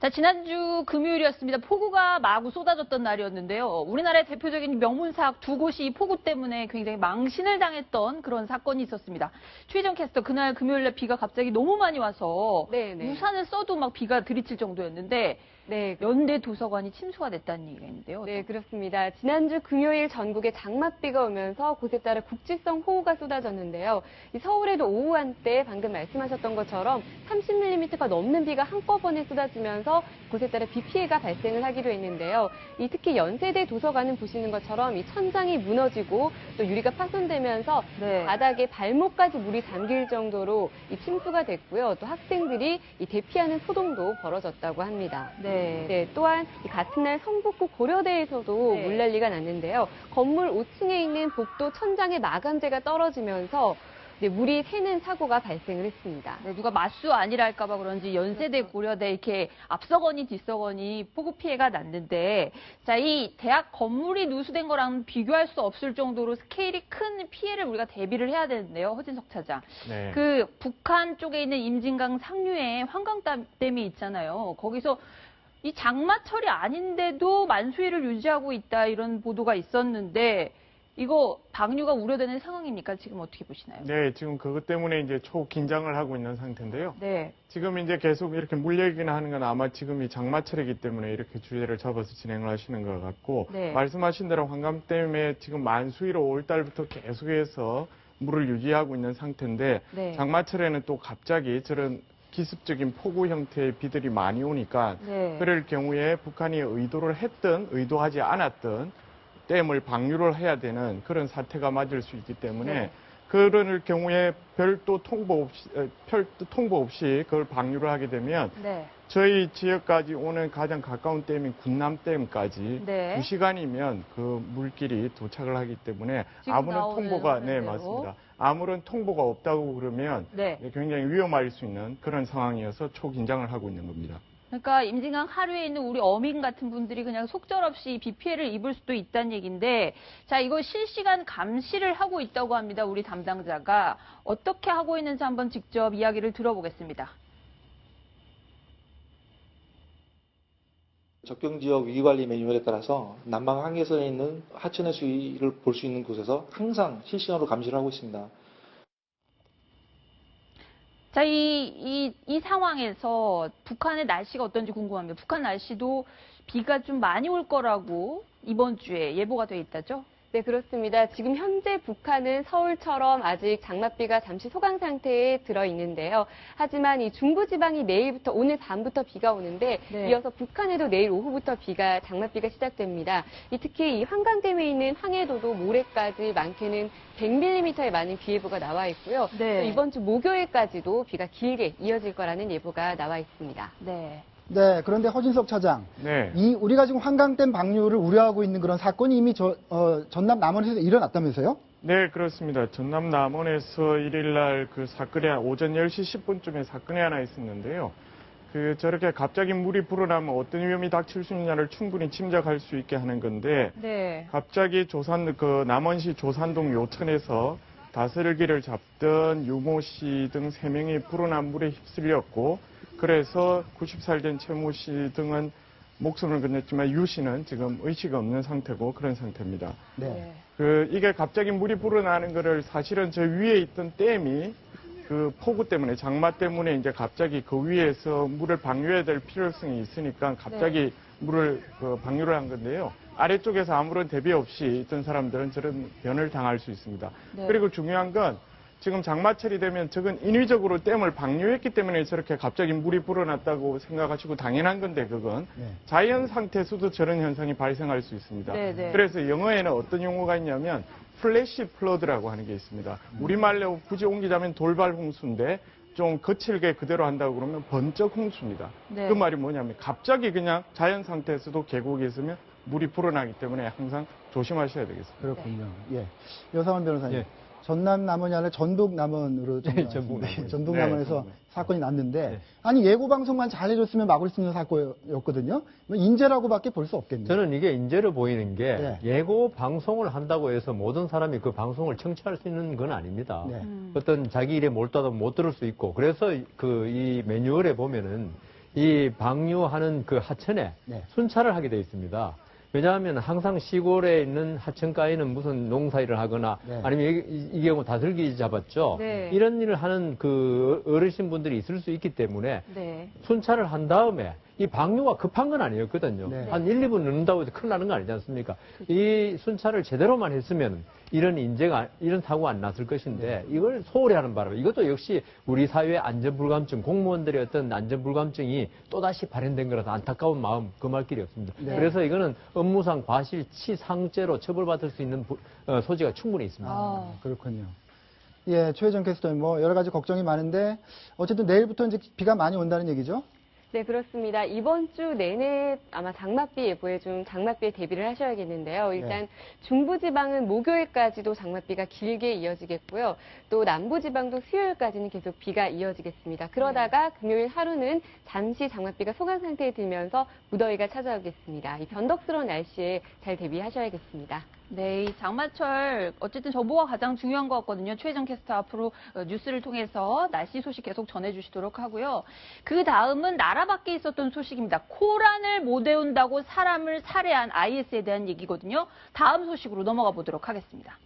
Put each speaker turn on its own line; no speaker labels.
자, 지난주 금요일이었습니다. 폭우가 마구 쏟아졌던 날이었는데요. 우리나라의 대표적인 명문사학 두 곳이 폭우 때문에 굉장히 망신을 당했던 그런 사건이 있었습니다. 최희정 캐스터, 그날 금요일에 비가 갑자기 너무 많이 와서 우산을 써도 막 비가 들이칠 정도였는데 연대 도서관이 침수가 됐다는 얘기가 있는데요.
네, 그렇습니다. 지난주 금요일 전국에 장맛비가 오면서 곳에 따라 국지성 호우가 쏟아졌는데요. 서울에도 오후 한때 방금 말씀하셨던 것처럼 30mm가 넘는 비가 한꺼번에 쏟아지면서 곳에 따라 비 피해가 발생을 하기도 했는데요. 특히 연세대 도서관은 보시는 것처럼 이 천장이 무너지고 또 유리가 파손되면서 바닥에 발목까지 물이 잠길 정도로 이 침수가 됐고요. 또 학생들이 대피하는 소동도 벌어졌다고 합니다. 또한 같은 날 성북구 고려대에서도 물난리가 났는데요. 건물 5층에 있는 복도 천장에 마감재가 떨어지면서 물이 새는 사고가 발생을 했습니다.
누가 맞수 아니랄까 봐 그런지 연세대, 고려대 이렇게 앞서거니 뒤서거니 폭우 피해가 났는데, 자, 이 대학 건물이 누수된 거랑 비교할 수 없을 정도로 스케일이 큰 피해를 우리가 대비를 해야 되는데요. 허진석 차장. 그 북한 쪽에 있는 임진강 상류에 환강댐이 있잖아요. 거기서 이 장마철이 아닌데도 만수위를 유지하고 있다, 이런 보도가 있었는데, 이거 방류가 우려되는 상황입니까? 지금 어떻게 보시나요?
네, 지금 그것 때문에 이제 초긴장을 하고 있는 상태인데요. 지금 이제 계속 이렇게 물 얘기나 하는 건 아마 지금이 장마철이기 때문에 이렇게 주제를 잡아서 진행을 하시는 것 같고, 말씀하신 대로 환감댐에 지금 만수위로 5월 달부터 계속해서 물을 유지하고 있는 상태인데, 장마철에는 또 갑자기 저런 기습적인 폭우 형태의 비들이 많이 오니까 그럴 경우에 북한이 의도를 했든 의도하지 않았든 댐을 방류를 해야 되는 그런 사태가 맞을 수 있기 때문에 그럴 경우에 별도 통보 없이 그걸 방류를 하게 되면 저희 지역까지 오는 가장 가까운 댐인 군남댐까지 2시간이면 그 물길이 도착을 하기 때문에 아무런 통보가 맞습니다. 아무런 통보가 없다고 그러면 굉장히 위험할 수 있는 그런 상황이어서 초긴장을 하고 있는 겁니다.
그러니까 임진강 하류에 있는 우리 어민 같은 분들이 그냥 속절없이 비 피해를 입을 수도 있다는 얘기인데, 자, 이거 실시간 감시를 하고 있다고 합니다. 우리 담당자가. 어떻게 하고 있는지 한번 직접 이야기를 들어보겠습니다.
적경지역 위기관리 매뉴얼에 따라서 남방 한계선에 있는 하천의 수위를 볼 수 있는 곳에서 항상 실시간으로 감시를 하고 있습니다.
자, 이 상황에서 북한의 날씨가 어떤지 궁금합니다. 북한 날씨도 비가 좀 많이 올 거라고 이번 주에 예보가 돼 있다죠?
네, 그렇습니다. 지금 현재 북한은 서울처럼 아직 장맛비가 잠시 소강 상태에 들어 있는데요. 하지만 이 중부지방이 내일부터, 오늘 밤부터 비가 오는데 이어서 북한에도 내일 오후부터 장맛비가 시작됩니다. 특히 이 환강댐에 있는 황해도도 모레까지 많게는 100mm의 많은 비 예보가 나와 있고요. 또 이번 주 목요일까지도 비가 길게 이어질 거라는 예보가 나와 있습니다.
네, 그런데 허진석 차장, 우리가 지금 환강댐 방류를 우려하고 있는 그런 사건이 이미 전남 남원에서 일어났다면서요?
네, 그렇습니다. 전남 남원에서 일요일날 그 사건이 오전 10시 10분쯤에 사건이 하나 있었는데요. 저렇게 갑자기 물이 불어나면 어떤 위험이 닥칠 수 있느냐를 충분히 짐작할 수 있게 하는 건데, 갑자기 남원시 조산동 요천에서 다슬기를 잡던 유모 씨 등 3명이 불어난 물에 휩쓸렸고, 그래서 90살 된 최모 씨 등은 목숨을 건넸지만 유 씨는 지금 의식이 없는 상태고 그런 상태입니다. 이게 갑자기 물이 불어나는 거를 사실은 저 위에 있던 댐이 그 폭우 때문에, 장마 때문에 이제 갑자기 그 위에서 물을 방류해야 될 필요성이 있으니까 갑자기 물을 방류를 한 건데요. 아래쪽에서 아무런 대비 없이 있던 사람들은 저런 변을 당할 수 있습니다. 그리고 중요한 건 지금 장마철이 되면 저건 인위적으로 댐을 방류했기 때문에 저렇게 갑자기 물이 불어났다고 생각하시고 당연한 건데, 그건 자연 상태에서도 저런 현상이 발생할 수 있습니다. 그래서 영어에는 어떤 용어가 있냐면 플래시 플러드라고 하는 게 있습니다. 우리말로 굳이 옮기자면 돌발 홍수인데 좀 거칠게 그대로 한다고 그러면 번쩍 홍수입니다. 그 말이 뭐냐면 갑자기 그냥 자연 상태에서도 계곡에 있으면 물이 불어나기 때문에 항상 조심하셔야 되겠습니다.
그렇군요. 여상원 변호사님. 전남 남원이 아니라 전북 남원으로 전북 남원에서 사건이 났는데 아니 예고 방송만 잘 해줬으면 막을 수 있는 사건이었거든요. 인재라고밖에 볼 수 없겠네요.
저는 이게 인재로 보이는 게 예고 방송을 한다고 해서 모든 사람이 그 방송을 청취할 수 있는 건 아닙니다. 어떤 자기 일에 몰두하다 못 들을 수 있고, 그래서 이 매뉴얼에 보면은 이 방류하는 그 하천에
네.
순찰을 하게 돼 있습니다. 왜냐하면 항상 시골에 있는 하천가에는 무슨 농사일을 하거나
네.
아니면 이 경우 다슬기 잡았죠.
네.
이런 일을 하는 그 어르신분들이 있을 수 있기 때문에
네.
순찰을 한 다음에 이 방류가 급한 건 아니었거든요.
네.
한 1, 2분 늦는다고 해서 큰일 나는 거 아니지 않습니까? 이 순찰을 제대로만 했으면 이런 이런 사고가 안 났을 것인데 이걸 소홀히 하는 바람에 이것도 역시 우리 사회의 안전불감증, 공무원들의 어떤 안전불감증이 또다시 발현된 거라서 안타까운 마음 금할 길이 없습니다.
네.
그래서 이거는 업무상 과실치상죄로 처벌받을 수 있는 소지가 충분히 있습니다.
그렇군요. 예, 최혜정 캐스터님, 뭐, 여러 가지 걱정이 많은데, 어쨌든 내일부터 이제 비가 많이 온다는 얘기죠?
네, 그렇습니다. 이번 주 내내 아마 장맛비 예보에 좀 장맛비에 대비를 하셔야겠는데요. 일단 중부지방은 목요일까지도 장맛비가 길게 이어지겠고요. 또 남부지방도 수요일까지는 계속 비가 이어지겠습니다. 그러다가 금요일 하루는 잠시 장맛비가 소강 상태에 들면서 무더위가 찾아오겠습니다. 이 변덕스러운 날씨에 잘 대비하셔야겠습니다.
네, 이 장마철 어쨌든 정보가 가장 중요한 것 같거든요. 최혜정 캐스터 앞으로 뉴스를 통해서 날씨 소식 계속 전해주시도록 하고요. 그 다음은 나라 밖에 있었던 소식입니다. 코란을 못 외운다고 사람을 살해한 IS에 대한 얘기거든요. 다음 소식으로 넘어가 보도록 하겠습니다.